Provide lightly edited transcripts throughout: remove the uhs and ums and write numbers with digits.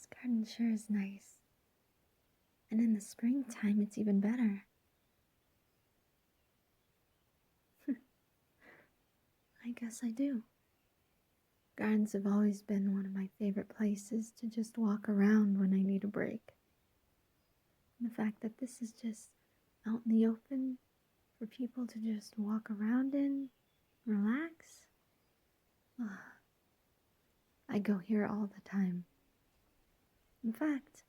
This garden sure is nice. And in the springtime, it's even better. I guess I do. Gardens have always been one of my favorite places to just walk around when I need a break. And the fact that this is just out in the open for people to just walk around in, relax. I go here all the time. In fact,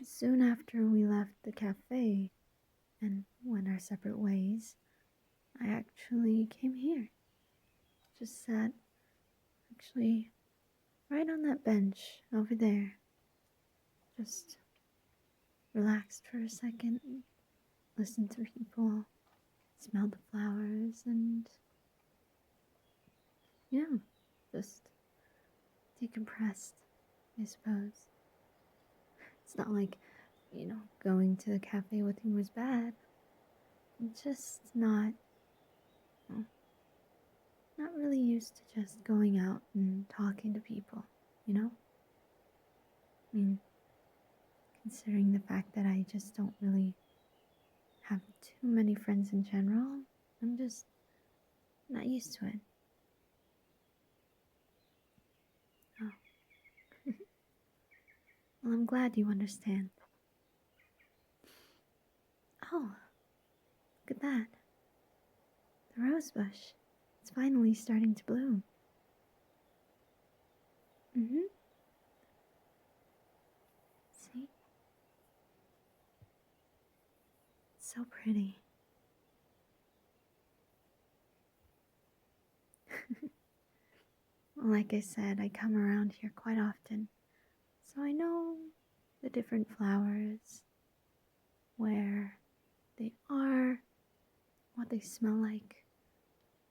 soon after we left the cafe and went our separate ways, I actually came here. Just sat actually right on that bench over there. Just relaxed for a second, listened to people, smelled the flowers, and yeah, just decompressed, I suppose. It's not like, going to the cafe with you was bad. I'm just not really used to just going out and talking to people, I mean, considering the fact that I just don't really have too many friends in general, I'm just not used to it. Oh. Well, I'm glad you understand. Oh, look at that. The rose bush. It's finally starting to bloom. See? It's so pretty. Well, like I said, I come around here quite often, so I know the different flowers, where they are, what they smell like,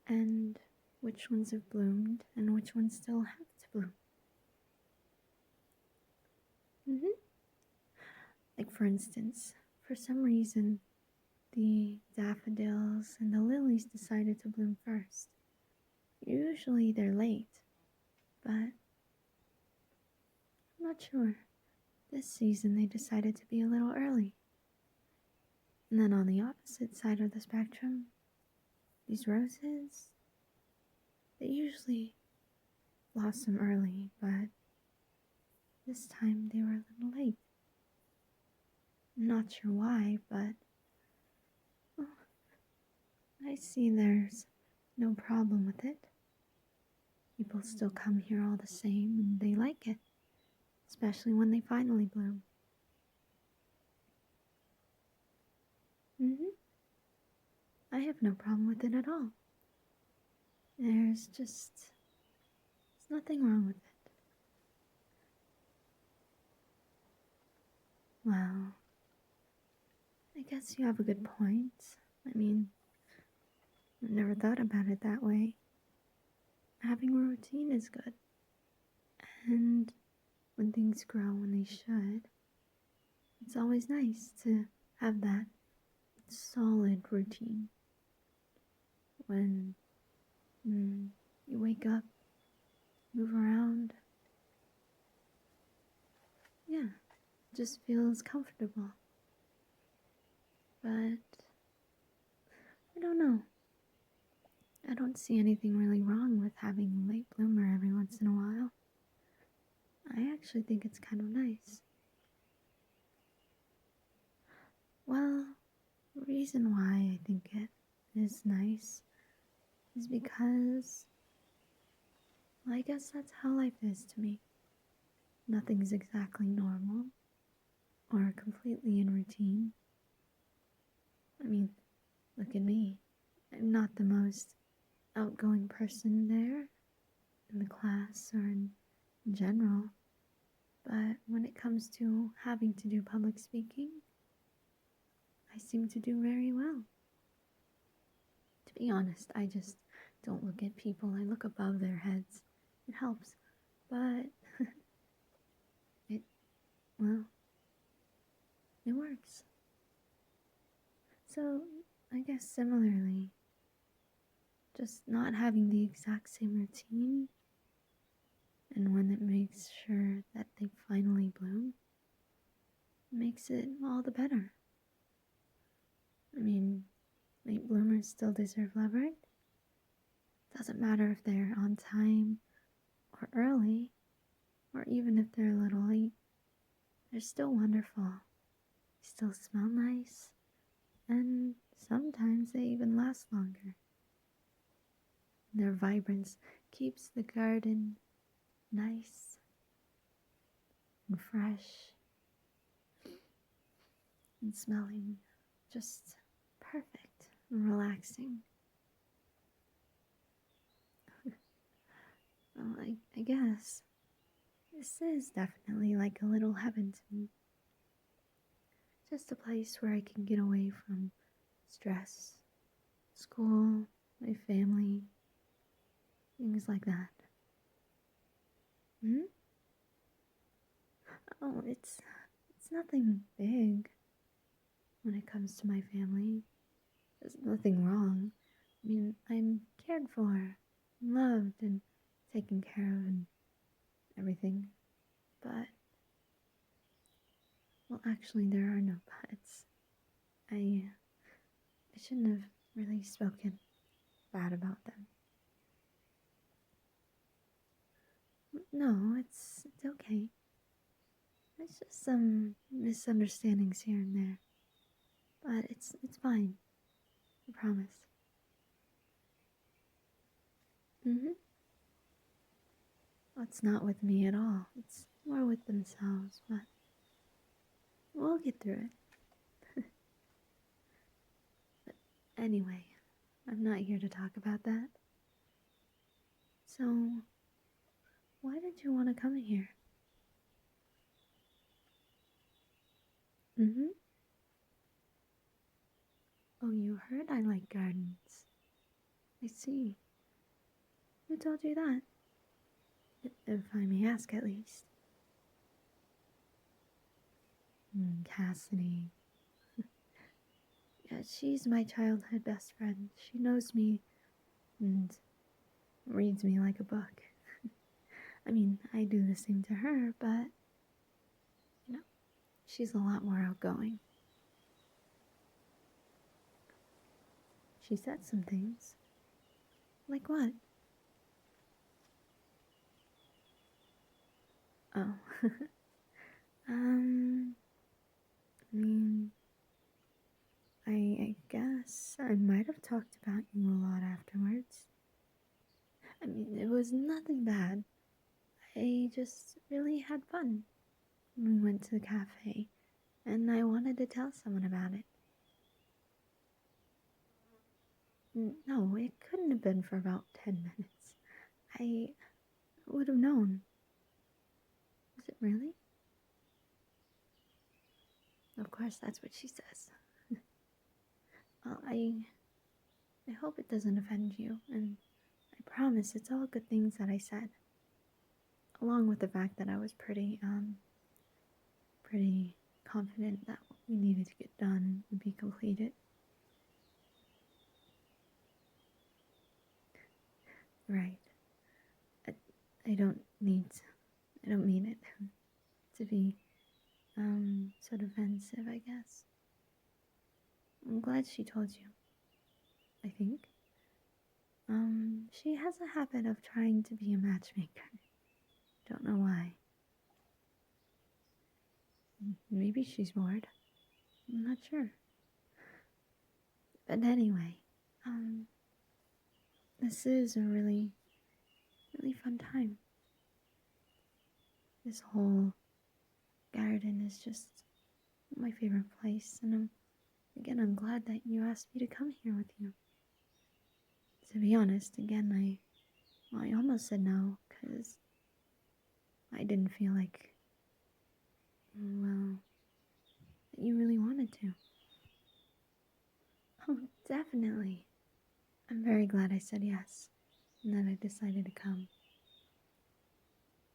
and which ones have bloomed and which ones still have to bloom. Like, for instance, for some reason, the daffodils and the lilies decided to bloom first. Usually they're late, but I'm not sure. This season they decided to be a little early. And then on the opposite side of the spectrum, these roses, they usually blossom early, but this time they were a little late. I'm not sure why, but I see there's no problem with it. People still come here all the same, and they like it, especially when they finally bloom. I have no problem with it at all. There's nothing wrong with it. Well, I guess you have a good point. I mean, I never thought about it that way. Having a routine is good. And when things grow when they should, it's always nice to have that solid routine. When you wake up, move around, yeah, it just feels comfortable. But I don't know. I don't see anything really wrong with having a late bloomer every once in a while. I actually think it's kind of nice. Well, the reason why I think it is nice is because, well, I guess that's how life is to me. Nothing's exactly normal or completely in routine. I mean, look at me. I'm not the most outgoing person there in the class or in general, but when it comes to having to do public speaking, I seem to do very well. To be honest, I just don't look at people, I look above their heads. It helps, but it works. So, I guess similarly, just not having the exact same routine And when it makes sure that they finally bloom, it makes it all the better. I mean, late bloomers still deserve love, right? Doesn't matter if they're on time or early, or even if they're a little late. They're still wonderful. They still smell nice, and sometimes they even last longer. Their vibrance keeps the garden nice and fresh and smelling just perfect and relaxing. Well, I guess this is definitely like a little heaven to me. Just a place where I can get away from stress, school, my family, things like that. Hmm? Oh, it's nothing big when it comes to my family. There's nothing wrong. I mean, I'm cared for, loved, and taken care of and everything. But, well, actually, there are no buts. I shouldn't have really spoken bad about them. No, it's okay. It's just some misunderstandings here and there. But it's fine. I promise. Mm-hmm. Well, it's not with me at all. It's more with themselves, but we'll get through it. But anyway, I'm not here to talk about that. So, why did you want to come here? Mm-hmm. Oh, you heard I like gardens. I see. Who told you that? If I may ask, at least. Cassidy. Yeah, she's my childhood best friend. She knows me and reads me like a book. I mean, I do the same to her, but, she's a lot more outgoing. She said some things. Like what? Oh. I mean, I guess I might have talked about you a lot afterwards. I mean, it was nothing bad. I just really had fun. We went to the cafe, and I wanted to tell someone about it. No, it couldn't have been for about 10 minutes. I would have known. Was it really? Of course, that's what she says. Well, I hope it doesn't offend you, and I promise it's all good things that I said. Along with the fact that I was pretty confident that what we needed to get done would be completed. Right. I don't mean it to be, so defensive, I guess. I'm glad she told you. I think. She has a habit of trying to be a matchmaker. Don't know why. Maybe she's bored. I'm not sure. But anyway, this is a really, really fun time. This whole garden is just my favorite place, and I'm glad that you asked me to come here with you. To be honest, again, I almost said no, because I didn't feel like, well, that you really wanted to. Oh, definitely. I'm very glad I said yes, and that I decided to come.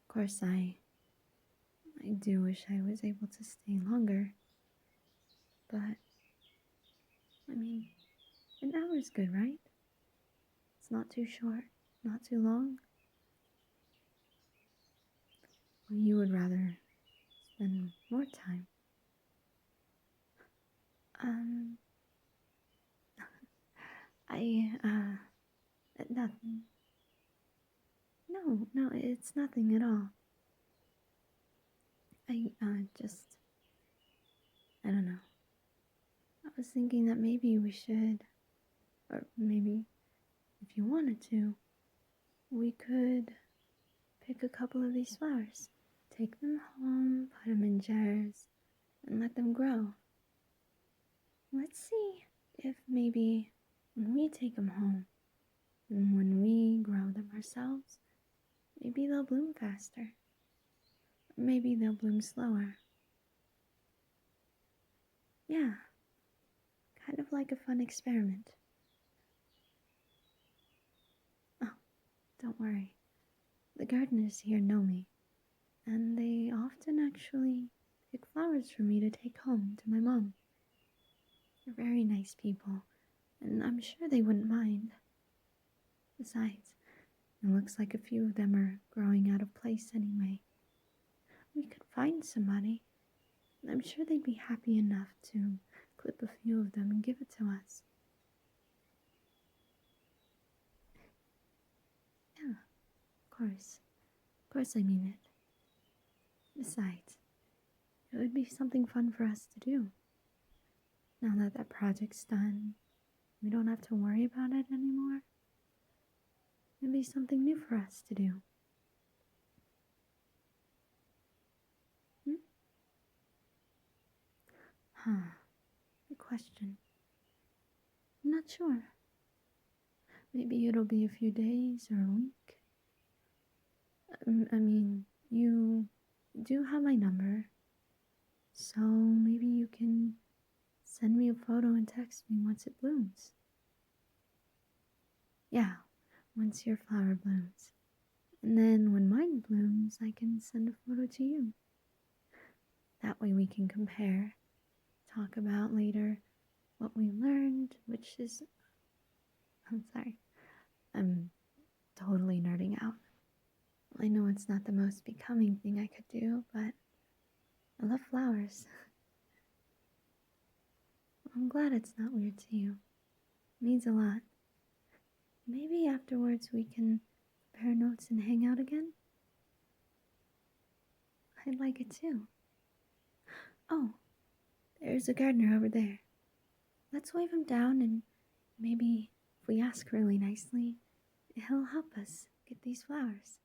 Of course, I do wish I was able to stay longer, but, I mean, an hour is good, right? It's not too short, not too long. you would rather spend more time. Um, nothing. No, it's nothing at all. I don't know. I was thinking that maybe we should, or maybe if you wanted to, we could pick a couple of these flowers, take them home, put them in jars, and let them grow. Let's see if maybe when we take them home and when we grow them ourselves, maybe they'll bloom faster. Maybe they'll bloom slower. Yeah, kind of like a fun experiment. Oh, don't worry. The gardeners here know me, and they often actually pick flowers for me to take home to my mom. They're very nice people, and I'm sure they wouldn't mind. Besides, it looks like a few of them are growing out of place anyway. We could find somebody, and I'm sure they'd be happy enough to clip a few of them and give it to us. Yeah, of course. Of course I mean it. Besides, it would be something fun for us to do. Now that that project's done, we don't have to worry about it anymore. It'd be something new for us to do. Hmm? Huh. Good question. I'm not sure. Maybe it'll be a few days or a week. I mean, you do have my number, so maybe you can send me a photo and text me once it blooms. Yeah, once your flower blooms. And then when mine blooms, I can send a photo to you. That way we can compare, talk about later what we learned, which is... I'm sorry. I'm totally nerding out. I know it's not the most becoming thing I could do, but I love flowers. I'm glad it's not weird to you. It means a lot. Maybe afterwards we can compare notes and hang out again? I'd like it too. Oh, there's a gardener over there. Let's wave him down and maybe if we ask really nicely, he'll help us get these flowers.